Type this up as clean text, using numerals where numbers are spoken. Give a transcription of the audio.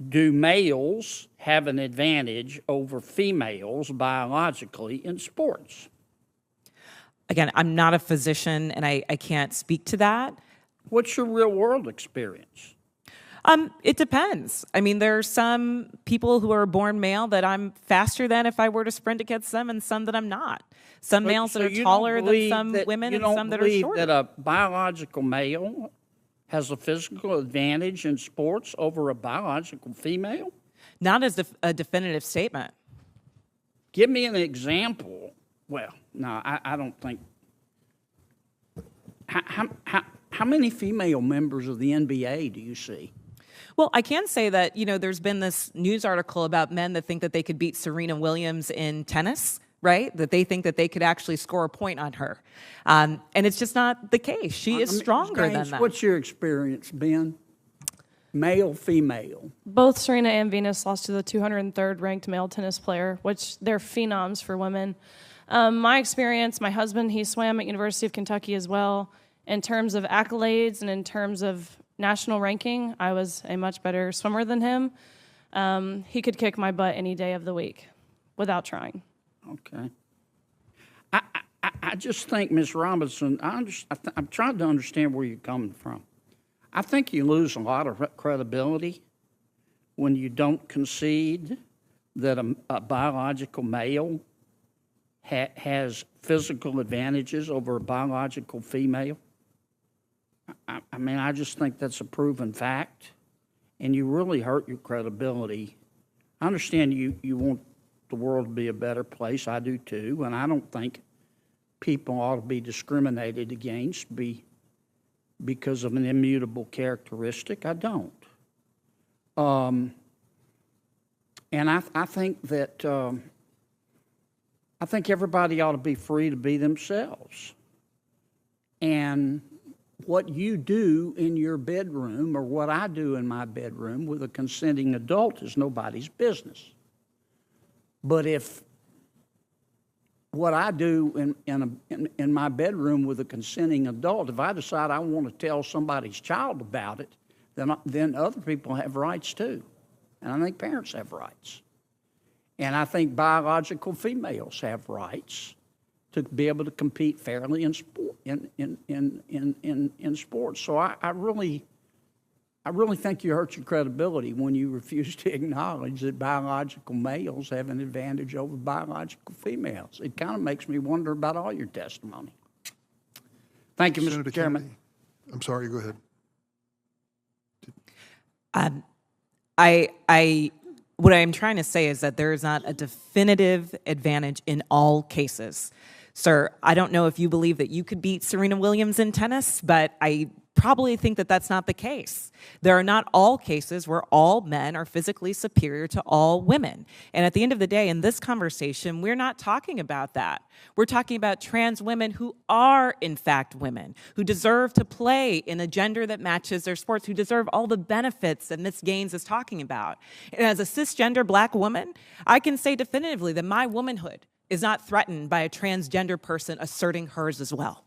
do males have an advantage over females biologically in sports? Again, I'm not a physician and I can't speak to that. What's your real world experience? It depends. I mean, there are some people who are born male that I'm faster than if I were to sprint against them, and some that I'm not. Some males that are taller than some women, and some that are shorter. You don't believe that a biological male has a physical advantage in sports over a biological female? Not as a definitive statement. Give me an example. Well, no, I don't think. How many female members of the NBA do you see? Well, I can say that, there's been this news article about men that think that they could beat Serena Williams in tennis, right? That they think that they could actually score a point on her. And it's just not the case. She is stronger than that. What's your experience, Ben? Male, female? Both Serena and Venus lost to the 203rd ranked male tennis player, which they're phenoms for women. My experience, my husband, he swam at University of Kentucky as well. In terms of accolades and in terms of national ranking, I was a much better swimmer than him. He could kick my butt any day of the week without trying. Okay. I just think, Ms. Robinson, I'm trying to understand where you're coming from. I think you lose a lot of credibility when you don't concede that a biological male has physical advantages over a biological female. I mean, I just think that's a proven fact, and you really hurt your credibility. I understand you want the world to be a better place. I do too, and I don't think people ought to be discriminated against because of an immutable characteristic. I don't. And I think that I think everybody ought to be free to be themselves. And what you do in your bedroom or what I do in my bedroom with a consenting adult is nobody's business. But if what I do in my bedroom with a consenting adult, if I decide I want to tell somebody's child about it, then other people have rights too. And I think parents have rights. And I think biological females have rights to be able to compete fairly in sport, in sports. So I really think you hurt your credibility when you refuse to acknowledge that biological males have an advantage over biological females. It kind of makes me wonder about all your testimony. Thank you, Mr. Senator Chairman. Kennedy. I'm sorry, go ahead. What I'm trying to say is that there is not a definitive advantage in all cases. Sir, I don't know if you believe that you could beat Serena Williams in tennis, but I probably think that that's not the case. There are not all cases where all men are physically superior to all women. And at the end of the day, in this conversation, we're not talking about that. We're talking about trans women who are, in fact, women, who deserve to play in a gender that matches their sports, who deserve all the benefits that Ms. Gaines is talking about. And as a cisgender black woman, I can say definitively that my womanhood is not threatened by a transgender person asserting hers as well.